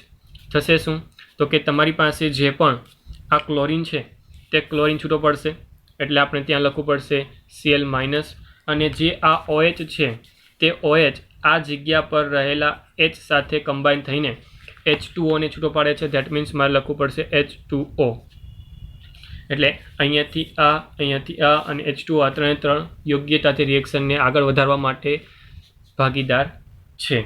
થશે શું તો કે તમારી પાસે જે પણ આ ક્લોરીન છે તે ક્લોરીન છૂટો પડશે એટલે આપણે ત્યાં લખવું પડશે Cl માઇનસ અને જે આ OH છે તે OH આ જગ્યા પર રહેલા H સાથે કમ્બાઈન થઈને H2O ને છૂટો પાડે છે. ધેટ મીન્સ મારે લખવું પડશે H2O. એટલે અહીંયાથી આ અને H2O આ ત્રણ યોગ્યતાથી રિએક્શનને આગળ વધારવા માટે ભાગીદાર છે.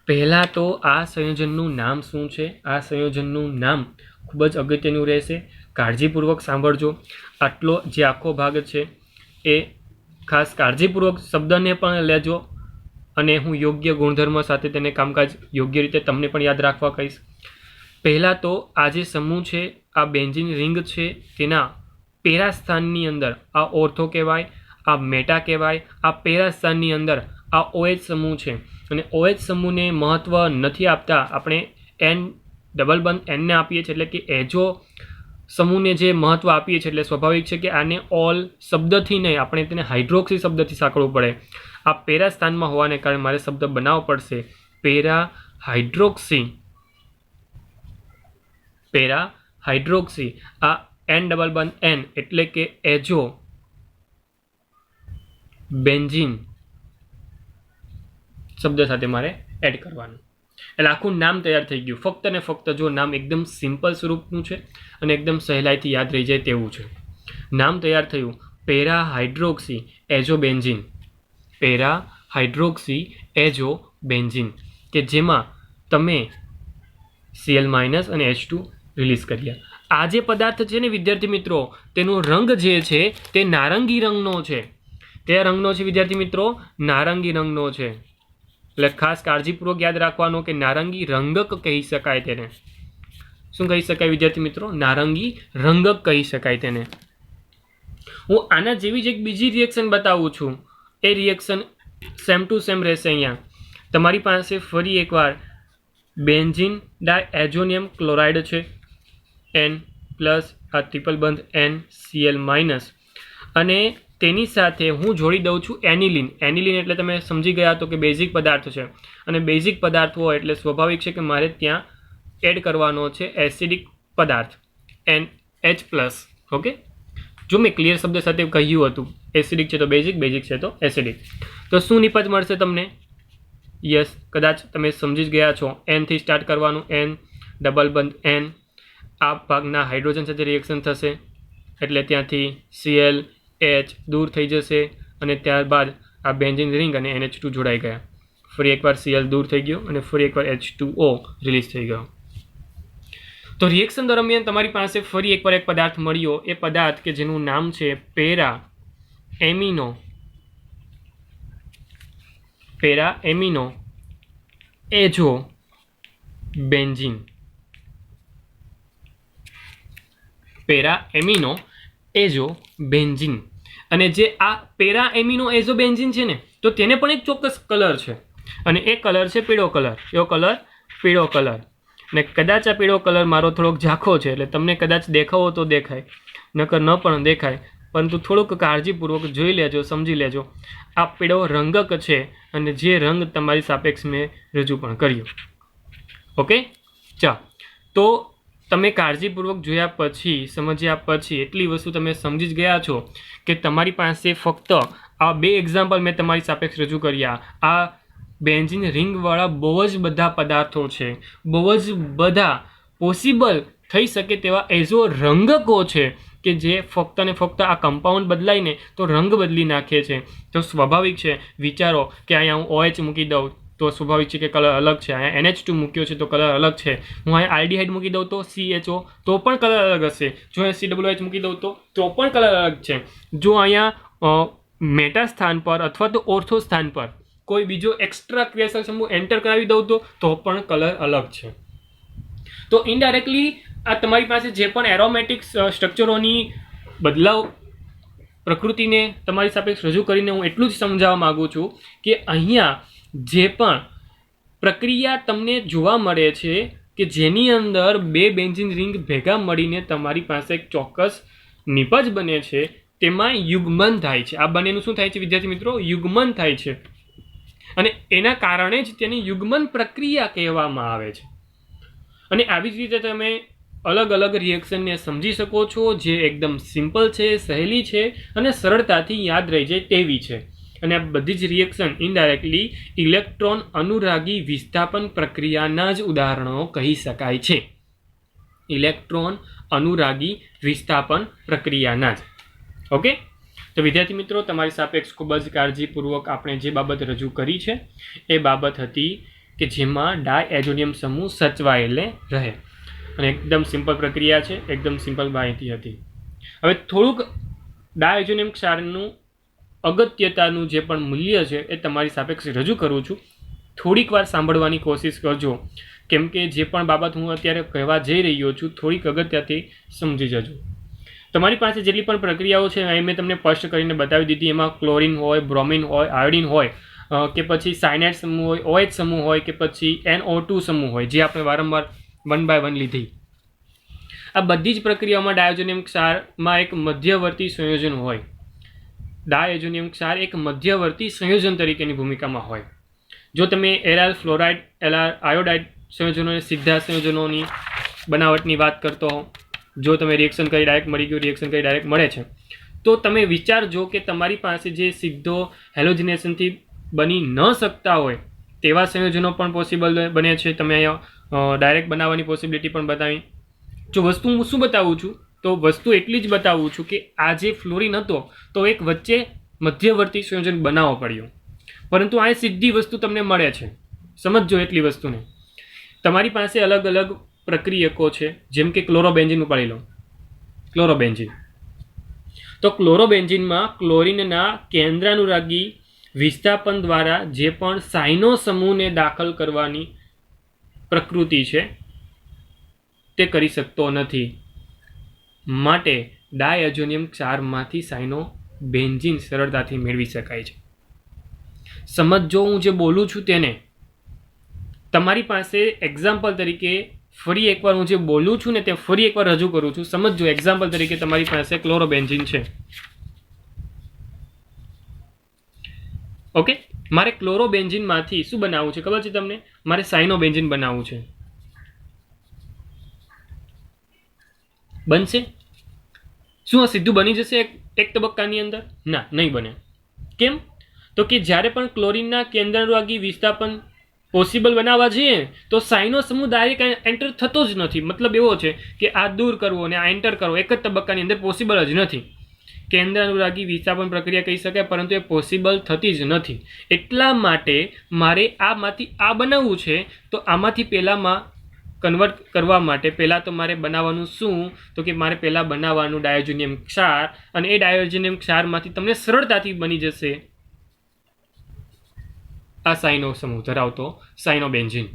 પહેલાં તો આ સંયોજનનું નામ શું છે? આ સંયોજનનું નામ ખૂબ જ અગત્યનું રહેશે. કાળજીપૂર્વક સાંભળજો. આટલો જે આખો ભાગ છે એ ખાસ કાળજીપૂર્વક શબ્દને પણ લેજો અને હું યોગ્ય ગુણધર્મ સાથે તેને કામકાજ યોગ્ય રીતે તમને પણ યાદ રાખવા કહીશ. પહેલાં તો આ જે સમૂહ છે આ બેન્ઝીન રિંગ છે તેના પેરા સ્થાનની અંદર આ ઓર્થો કહેવાય, આ મેટા કહેવાય. આ પેરા સ્થાનની અંદર આ OH સમૂહ છે અને OH સમૂહને મહત્ત્વ નથી આપતા આપણે એન ડબલ બંધ એનને આપીએ છીએ એટલે કે એજો સમૂહને જે મહત્ત્વ આપીએ છીએ એટલે સ્વાભાવિક છે કે આને ઓલ શબ્દથી નહીં આપણે તેને હાઇડ્રોક્સી શબ્દથી સાંકળવું પડે. આ પેરા સ્થાનમાં હોવાને કારણે મારે શબ્દ બનાવવો પડશે પેરા હાઇડ્રોક્સી. આ એન ડબલ બંધ એન એટલે કે એજો બેન્ઝીન શબ્દ સાથે મારે એડ કરવાનું. એટલે આખું નામ તૈયાર થઈ ગયું. ફક્ત ને ફક્ત જો નામ એકદમ સિમ્પલ સ્વરૂપનું છે અને એકદમ સહેલાઈથી યાદ રહી જાય તેવું છે. નામ તૈયાર થયું para hydroxy azo benzene. Para hydroxy azo benzene કે જેમાં તમે Cl માઇનસ અને H2 રિલીઝ કર્યા. આ જે પદાર્થ છે ને વિદ્યાર્થી મિત્રો તેનો રંગ જે છે તે નારંગી રંગનો છે. તે રંગનો છે વિદ્યાર્થી મિત્રો નારંગી રંગનો છે. એટલે ખાસ કાળજીપૂર્વક યાદ રાખવાનું કે નારંગી રંગક કહી શકાય તેને. શું કહી શકાય વિદ્યાર્થી મિત્રો? નારંગી રંગક કહી શકાય તેને. હું આના જેવી જ એક બીજી રિએક્શન બતાવું છું. એ રિએક્શન સેમ ટુ સેમ રહેશે. અહીંયા તમારી પાસે ફરી એકવાર બેન્ઝીન ડાયએઝોનિયમ ક્લોરાઇડ છે N પ્લસ આ ટ્રિપલ બંધ NCl માઇનસ અને તેની સાથે હું જોડી દઉં છું એનિલિન. એનિલિન એટલે તમે સમજી ગયા તો કે બેઝિક પદાર્થ છે અને બેઝિક પદાર્થ હોય એટલે સ્વાભાવિક છે કે મારે ત્યાં એડ કરવાનો છે એસિડિક પદાર્થ NH પ્લસ. ઓકે, જો મેં ક્લિયર શબ્દ સાથે કહ્યું હતું એસિડિક છે તો બેઝિક, બેઝિક છે તો એસિડિક. તો શું નિપજ મળશે તમને? યસ, કદાચ તમે સમજી જ ગયા છો. N થી સ્ટાર્ટ કરવાનું N ડબલ બંધ N. આ ભાગના હાઇડ્રોજન સાથે રિએક્શન થશે એટલે ત્યાંથી Cl H દૂર થઈ જશે અને ત્યારબાદ આ બેન્ઝીન રિંગ અને NH2 જોડાઈ ગયા. ફરી એકવાર Cl દૂર થઈ ગયો અને ફરી એકવાર H2O રિલીઝ થઈ ગયો. તો રિએક્શન દરમિયાન તમારી પાસે ફરી એકવાર એક પદાર્થ મળ્યો. એ પદાર્થ કે જેનું નામ છે para amino azo benzene. Para amino azo benzene. અને જે આ પેરા એમિનો એઝો બેન્ઝીન છે ને તો તેને પણ એક ચોક્કસ કલર છે અને એ કલર છે પીળો કલર. એવો કલર પીળો કલર. ને કદાચ આ પીળો કલર મારો થોડોક ઝાંખો છે એટલે તમને કદાચ દેખાવો તો દેખાય, નકર ન પણ દેખાય, પરંતુ થોડુંક કાળજીપૂર્વક જોઈ લેજો, સમજી લેજો. આ પીળો રંગક છે અને જે રંગ તમારી સાપેક્ષ મેં રજૂ પણ કર્યો. ઓકે, ચાલો. તો તમે કાળજીપૂર્વક જોયા પછી, સમજ્યા પછી એટલી વસ્તુ તમે સમજી જ ગયા છો કે તમારી પાસે ફક્ત આ 2 એક્ઝામ્પલ મેં તમારી સાપેક્ષ રજૂ કર્યા. આ બેન્ઝીન રિંગવાળા બહુ જ બધા પદાર્થો છે, બહુ જ બધા પોસિબલ થઈ શકે તેવા એઝો રંગકો છે કે જે ફક્ત ને ફક્ત આ કમ્પાઉન્ડ બદલાઈને તો રંગ બદલી નાખે છે. તો સ્વાભાવિક છે, વિચારો કે અહીંયા હું OH મૂકી દઉં તો સ્વાભાવિક છે કે કલર અલગ છે. અહીંયા NH2 મૂક્યો છે તો કલર અલગ છે. હું અહીંયા આલ્ડીહાઇડ મૂકી દઉં તો CHO તો પણ કલર અલગ હશે. જો અહીંયા COOH મૂકી દઉં તો પણ કલર અલગ છે. જો અહીંયા મેટા સ્થાન પર અથવા તો ઓર્થો સ્થાન પર કોઈ બીજો એક્સ્ટ્રા ક્રિયાશીલ સમૂહ એન્ટર કરાવી દઉં તો પણ કલર અલગ છે. તો ઇનડાયરેક્ટલી આ તમારી પાસે જે પણ એરોમેટિક સ્ટ્રક્ચરોની બદલાવ પ્રકૃતિને તમારી સાપેક્ષ રજૂ કરીને હું એટલું જ સમજાવવા માગું છું કે અહીંયા જે પણ પ્રક્રિયા તમને જોવા મળે છે કે જેની અંદર 2 બેન્ઝીન રિંગ ભેગા મળીને તમારી પાસે એક ચોક્કસ નિપજ બને છે, તેમાં યુગ્મન થાય છે. આ બંનેનું શું થાય છે વિદ્યાર્થી મિત્રો? યુગ્મન થાય છે. અને એના કારણે જ તેની યુગ્મન પ્રક્રિયા કહેવામાં આવે છે. અને આવી જ રીતે તમે અલગ અલગ રિએક્શનને સમજી શકો છો જે એકદમ સિમ્પલ છે, સહેલી છે અને સરળતાથી યાદ રહી જાય તેવી છે. અને આ બધી જ રિએક્શન ઇનડાયરેક્ટલી ઇલેક્ટ્રોન અનુરાગી વિસ્થાપન પ્રક્રિયાના જ ઉદાહરણો કહી શકાય છે. ઇલેક્ટ્રોન અનુરાગી વિસ્થાપન પ્રક્રિયાના જ. ઓકે, તો વિદ્યાર્થી મિત્રો, તમારી સાપેક્ષ ખૂબ જ કાળજીપૂર્વક આપણે જે બાબત રજૂ કરી છે એ બાબત હતી કે જેમાં ડાયએઝોનિયમ સમૂહ સચવાયેલે રહે. અને એકદમ સિમ્પલ પ્રક્રિયા છે, એકદમ સિમ્પલ માહિતી હતી. હવે થોડુંક ડાયએઝોનિયમ ક્ષારનું અગત્યતાનું જે પણ મૂલ્ય છે એ તમારી સાપેક્ષ રજૂ કરું છું. થોડીક વાર સાંભળવાની કોશિશ કરજો, કેમ કે જે પણ બાબત હું અત્યારે કહેવા જઈ રહ્યો છું થોડીક અગત્યથી સમજી જજો. તમારી પાસે જેટલી પણ પ્રક્રિયાઓ છે એ મેં તમને સ્પષ્ટ કરીને બતાવી દીધી. એમાં ક્લોરિન હોય, બ્રોમિન હોય, આયોડિન હોય કે પછી સાયનાઇડ સમૂહ હોય, OH સમૂહ હોય કે પછી NO2 સમૂહ હોય, જે આપણે વારંવાર 1 by 1 લીધી. આ બધી જ પ્રક્રિયાઓમાં ડાયઝોનિયમ ક્ષારમાં એક મધ્યવર્તી સંયોજન હોય. ડાયઝોનિયમ ક્ષાર એક મધ્યવર્તી સંયોજન તરીકેની ભૂમિકામાં હોય. જો તમે એરઆર ફ્લોરાઇડ, એરઆર આયોડાઇડ સંયોજનોને સીધા સંયોજનોની બનાવટની વાત કરતો હો, જો તમે રિએક્શન કરી ડાયરેક્ટ મળી ગયું, રિએક્શન કરી ડાયરેક્ટ મળે છે, તો તમે વિચારજો કે તમારી પાસે જે સીધો હેલોજિનેશનથી બની ન શકતા હોય તેવા સંયોજનો પણ પોસિબલ બને છે. તમે અહીંયા ડાયરેક્ટ બનાવવાની પોસિબિલિટી પણ બતાવી. જો વસ્તુ હું શું બતાવું છું તો વસ્તુ એટલી જ બતાવું છું કે આ જે ફ્લોરિન હતો તો એક વચ્ચે મધ્યવર્તી સંયોજન બનાવવો પડ્યો, પરંતુ આ સીધી વસ્તુ તમને મળે છે. સમજજો એટલી વસ્તુને. તમારી પાસે અલગ અલગ પ્રક્રિયકો છે, જેમ કે ક્લોરોબેન્ઝીન ઉપાડી લો. ક્લોરોબેન્ઝીન, તો ક્લોરોબેન્ઝીનમાં ક્લોરીનના કેન્દ્રાનુરાગી વિસ્થાપન દ્વારા જે પણ સાઇનો સમૂહને દાખલ કરવાની પ્રકૃતિ છે તે કરી શકતો નથી. માટે ડાયઝોનિયમ ક્ષારમાંથી સાઇનો બેન્ઝીન સરળતાથી મેળવી શકાય છે. સમજો હું જે બોલું છું તેને. તમારી પાસે એક્ઝામ્પલ તરીકે ફરી એકવાર હું જે બોલું છું ને તે ફરી એકવાર રજૂ કરું છું. સમજો એક્ઝામ્પલ તરીકે તમારી પાસે ક્લોરોબેન્ઝીન છે. ઓકે, મારે ક્લોરોબેન્ઝીનમાંથી શું બનાવવું છે ખબર છે તમને? મારે સાઇનોબેન્ઝીન બનાવવું છે. બનશે? શું આ સીધું બની જશે એક તબક્કાની અંદર? ના, નહીં બને. કેમ? તો કે જ્યારે પણ ક્લોરીનના કેન્દ્રાનુરાગી વિસ્થાપન પોસિબલ બનાવવા જઈએ તો સાઇનો સમૂહ ડાયરેક્ટ એન્ટર થતો જ નથી. મતલબ એવો છે કે આ દૂર કરવો અને આ એન્ટર કરવો એક જ તબક્કાની અંદર પોસિબલ જ નથી. કેન્દ્રાનુરાગી વિસ્થાપન પ્રક્રિયા કહી શકાય, પરંતુ એ પોસિબલ થતી જ નથી. એટલા માટે મારે આમાંથી આ બનાવવું છે, તો આમાંથી પહેલામાં કન્વર્ટ કરવા માટે પહેલાં તો મારે બનાવવાનું શું? તો કે મારે પહેલાં બનાવવાનું ડાયઝોનિયમ ક્ષાર, અને એ ડાયઝોનિયમ ક્ષારમાંથી તમને સરળતાથી બની જશે આ સાઇનો સમૂહ ધરાવતો સાઇનોબેન્ઝીન.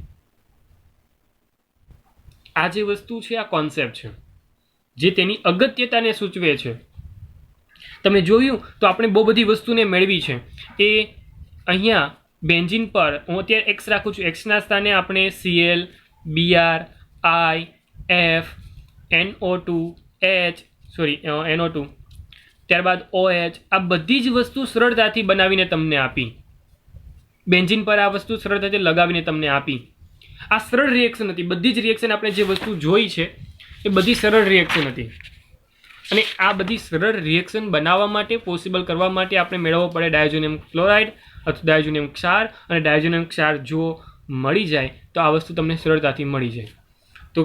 આ જે વસ્તુ છે આ કોન્સેપ્ટ છે જે તેની અગત્યતાને સૂચવે છે. તમે જોયું તો આપણે બહુ બધી વસ્તુને મેળવી છે. એ અહીંયા બેન્ઝીન પર હું અત્યારે એક્સ રાખું છું. એક્સના સ્થાને આપણે Cl, Br, I, F, NO2, NO2 ત્યારબાદ OH, આ બધી જ વસ્તુ સરળતાથી બનાવીને તમને આપી. બેન્ઝીન પર આ વસ્તુ સરળતાથી લગાવીને તમને આપી. આ સરળ રિએક્શન હતી. બધી જ રિએક્શન આપણે જે વસ્તુ જોઈ છે એ બધી સરળ રિએક્શન હતી. અને આ બધી સરળ રિએક્શન બનાવવા માટે, પોસિબલ કરવા માટે આપણે મેળવવો પડે ડાયઝોનિયમ ક્લોરાઇડ અથવા ડાયઝોનિયમ ક્ષાર. અને ડાયઝોનિયમ ક્ષાર જો મળી જાય તો આ વસ્તુ તમને સરળતાથી મળી જાય. તો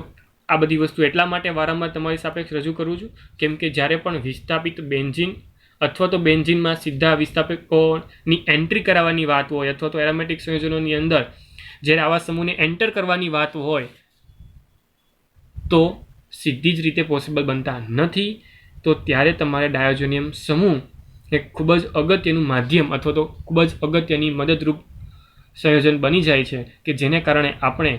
આ બધી વસ્તુ એટલા માટે વારંવાર તમારી સાપેક્ષ રજૂ કરું છું કેમ કે જ્યારે પણ વિસ્થાપિત બેન્ઝીન અથવા તો બેન્ઝીનમાં સીધા વિસ્થાપકોની એન્ટ્રી કરાવવાની વાત હોય અથવા તો એરોમેટિક સંયોજનોની અંદર જ્યારે આવા સમૂહને એન્ટર કરવાની વાત હોય તો સીધી જ રીતે પોસિબલ બનતા નથી. તો ત્યારે તમારે ડાયોજોનિયમ સમૂહ એ ખૂબ જ અગત્યનું માધ્યમ અથવા તો ખૂબ જ અગત્યની મદદરૂપ સંયોજન બની જાય છે કે જેને કારણે આપણે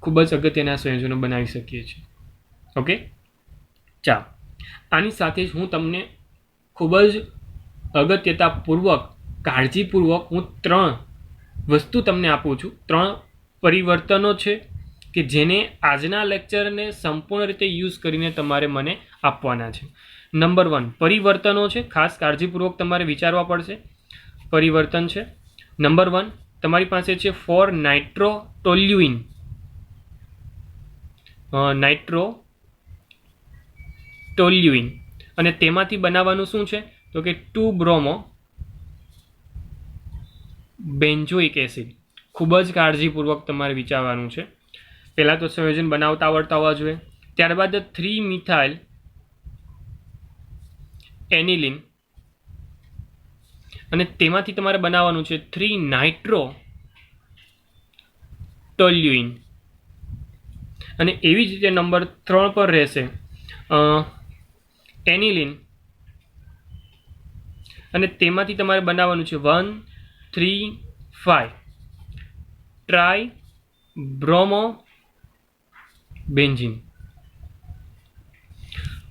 ખૂબ જ અગત્યના સંયોજનો બનાવી શકીએ છીએ. ઓકે, ચાલો આની સાથે જ હું તમને ખૂબ જ અગત્યતાપૂર્વક, કાળજીપૂર્વક હું 3 વસ્તુ તમને આપું છું. 3 પરિવર્તનો છે કે જેને આજના લેક્ચરને સંપૂર્ણ રીતે યુઝ કરીને તમારે મને આપવાના છે. નંબર 1 પરિવર્તનો છે, ખાસ કાળજીપૂર્વક તમારે વિચારવા પડશે. પરિવર્તન છે નંબર 1 તમારી પાસે છે ફોર નાઇટ્રોટોલ્યુઇન. નાઇટ્રોટોલ્યુઇન અને તેમાંથી બનાવવાનું શું છે તો કે 2 બ્રોમો બેન્ઝોઇક એસિડ. ખૂબ જ કાળજીપૂર્વક તમારે વિચારવાનું છે. પહેલાં તો સંયોજન બનાવતા આવડતા હોવા જોઈએ. ત્યારબાદ 3 મિથાઇલ એનિલિન અને તેમાંથી તમારે બનાવવાનું છે 3 નાઇટ્રોટોલ્યુઇન. અને એવી જ રીતે નંબર 3 પર રહેશે એનિલિન અને તેમાંથી તમારે બનાવવાનું છે 1,3,5 ટ્રાય બ્રોમો બેન્ઝીન.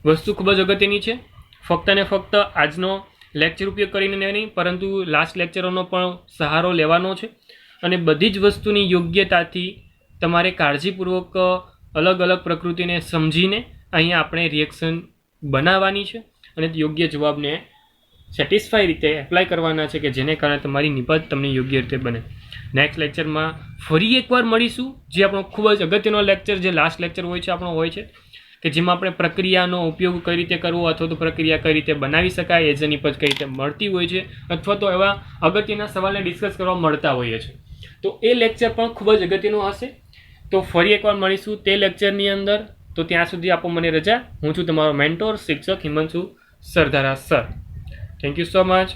વસ્તુ ખૂબ જ અગત્યની છે. ફક્ત ને ફક્ત આજનો લેક્ચર ઉપયોગ કરીને નહીં પરંતુ લાસ્ટ લેક્ચરોનો પણ સહારો લેવાનો છે અને બધી જ વસ્તુની યોગ્યતાથી તમારે કાળજીપૂર્વક અલગ અલગ પ્રકૃતિને સમજીને અહીંયા આપણે રિએક્શન બનાવવાની છે અને યોગ્ય જવાબને સેટિસ્ફાઈ રીતે એપ્લાય કરવાના છે કે જેને કારણે તમારી નિપજ તમને યોગ્ય રીતે બને. નેક્સ્ટ લેક્ચરમાં ફરી એકવાર મળીશું, જે આપણો ખૂબ જ અગત્યનો લેક્ચર, જે લાસ્ટ લેક્ચર હોય છે આપણો હોય છે કે જેમાં આપણે પ્રક્રિયાનો ઉપયોગ કઈ રીતે કરવો અથવા તો પ્રક્રિયા કઈ રીતે બનાવી શકાય, એઝ અ નિપજ કઈ રીતે મળતી હોય છે અથવા તો એવા અગત્યના સવાલને ડિસ્કસ કરવા મળતા હોઈએ છે. તો એ લેક્ચર પણ ખૂબ જ અગત્યનું હશે. તો ફરી એકવાર મળીશું તે લેક્ચરની અંદર. તો ત્યાં સુધી આપો મને રજા. હું છું તમારો મેન્ટોર, શિક્ષક Himanshu Sardara sir. Thank you so much.